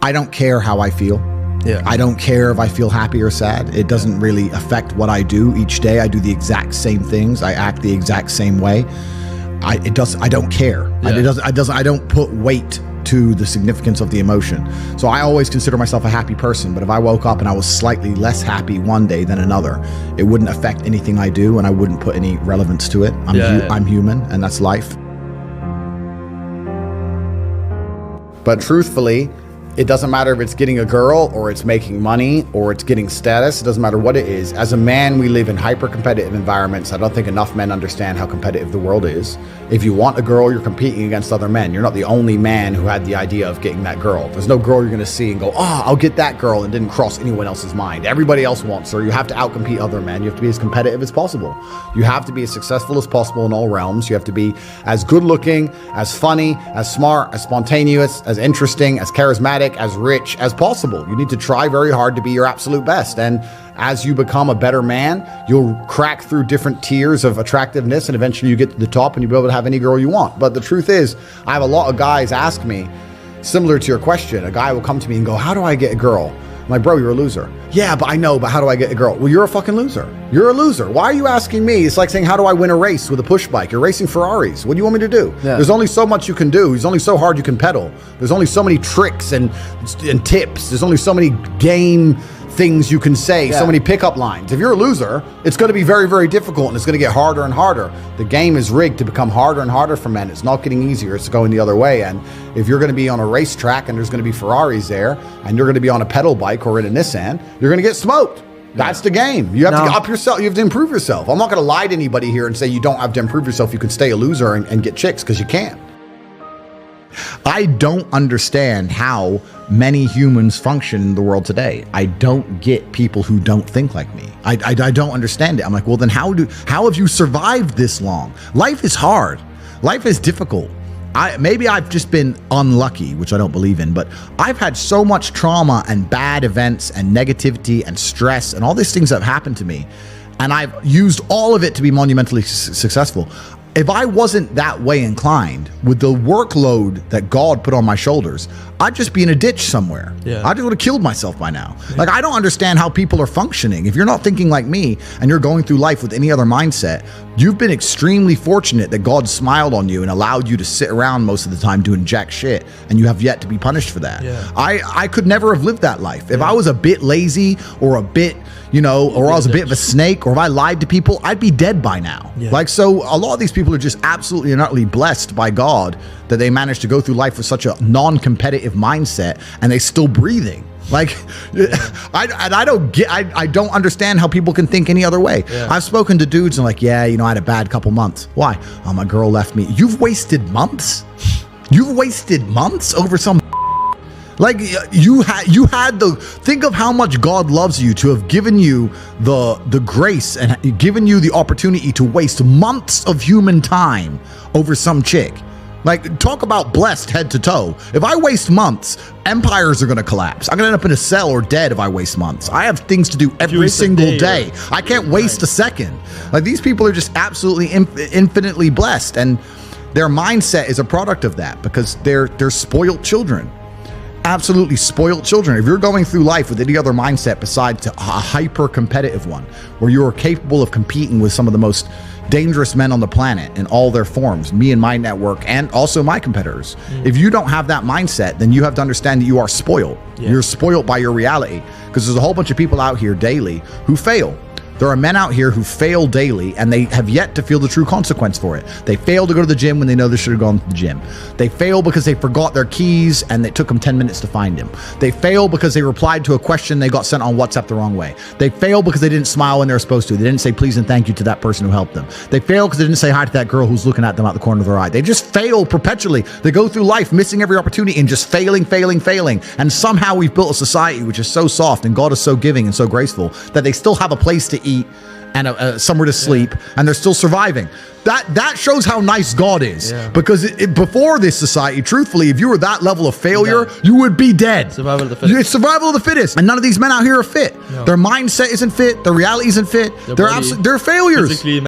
I don't care how I feel. Yeah. I don't care if I feel happy or sad. It doesn't really affect what I do each day. I do the exact same things. I act the exact same way. I don't care. Yeah. I don't put weight to the significance of the emotion. So I always consider myself a happy person, but if I woke up and I was slightly less happy one day than another, it wouldn't affect anything I do, and I wouldn't put any relevance to it. I'm human, and that's life. But truthfully, it doesn't matter if it's getting a girl or it's making money or it's getting status. It doesn't matter what it is. As a man, we live in hyper-competitive environments. I don't think enough men understand how competitive the world is. If you want a girl, you're competing against other men. You're not the only man who had the idea of getting that girl. There's no girl you're going to see and go, oh, I'll get that girl, and didn't cross anyone else's mind. Everybody else wants her. You have to outcompete other men. You have to be as competitive as possible. You have to be as successful as possible in all realms. You have to be as good-looking, as funny, as smart, as spontaneous, as interesting, as charismatic, as rich as possible. You need to try very hard to be your absolute best. And as you become a better man, you'll crack through different tiers of attractiveness, and eventually you get to the top and you'll be able to have any girl you want. But the truth is, I have a lot of guys ask me, similar to your question, a guy will come to me and go, how do I get a girl? I'm like, bro, you're a loser. Yeah, but I know, but how do I get a girl? Well, you're a fucking loser. You're a loser. Why are you asking me? It's like saying, how do I win a race with a push bike? You're racing Ferraris. What do you want me to do? Yeah. There's only so much you can do. There's only so hard you can pedal. There's only so many tricks and tips. There's only so many game things you can say, so many pickup lines. If you're a loser, it's going to be very, very difficult, and it's going to get harder and harder. The game is rigged to become harder and harder for men. It's not getting easier. It's going the other way. And if you're going to be on a racetrack and there's going to be Ferraris there, and you're going to be on a pedal bike or in a Nissan, you're going to get smoked. That's the game. You have to up yourself. You have to improve yourself. I'm not going to lie to anybody here and say you don't have to improve yourself. You can stay a loser and get chicks, because you can't. I don't understand how many humans function in the world today. I don't get people who don't think like me. I don't understand it. I'm like, well, then how have you survived this long? Life is hard. Life is difficult. Maybe I've just been unlucky, which I don't believe in, but I've had so much trauma and bad events and negativity and stress and all these things that have happened to me, and I've used all of it to be monumentally successful. If I wasn't that way inclined with the workload that God put on my shoulders, I'd just be in a ditch somewhere. Yeah. I just would have killed myself by now. Yeah. Like, I don't understand how people are functioning. If you're not thinking like me and you're going through life with any other mindset, you've been extremely fortunate that God smiled on you and allowed you to sit around most of the time doing jack shit, and you have yet to be punished for that. Yeah. I could never have lived that life. If I was a bit lazy or a bit, or I was a bit of a snake, or if I lied to people, I'd be dead by now. Yeah. Like, so a lot of these people are just absolutely and utterly blessed by God that they managed to go through life with such a non-competitive mindset, and they're still breathing. Like, I don't understand how people can think any other way. Yeah. I've spoken to dudes and like, I had a bad couple months. Why? Oh, my girl left me. You've wasted months? You've wasted months over some. Like, you had think of how much God loves you to have given you the grace and given you the opportunity to waste months of human time over some chick. Like, talk about blessed head to toe. If I waste months, empires are going to collapse. I'm going to end up in a cell or dead if I waste months. I have things to do every single day. I can't waste a second. Like, these people are just absolutely infinitely blessed, and their mindset is a product of that, because they're spoiled children. Absolutely spoiled children. If you're going through life with any other mindset besides a hyper-competitive one, where you are capable of competing with some of the most dangerous men on the planet in all their forms, me and my network, and also my competitors. If you don't have that mindset, then you have to understand that you are spoiled. You're spoiled by your reality, because there's a whole bunch of people out here daily who fail. There are men out here who fail daily, and they have yet to feel the true consequence for it. They fail to go to the gym when they know they should have gone to the gym. They fail because they forgot their keys and it took them 10 minutes to find them. They fail because they replied to a question they got sent on WhatsApp the wrong way. They fail because they didn't smile when they were supposed to. They didn't say please and thank you to that person who helped them. They fail because they didn't say hi to that girl who's looking at them out the corner of their eye. They just fail perpetually. They go through life missing every opportunity and just failing. And somehow we've built a society which is so soft, and God is so giving and so graceful, that they still have a place to eat and somewhere to sleep, and they're still surviving. That shows how nice God is, because before this society, truthfully, if you were that level of failure, you would be dead. Survival of the fittest. It's survival of the fittest, and none of these men out here are fit. No. Their mindset isn't fit. Their reality isn't fit. They're failures.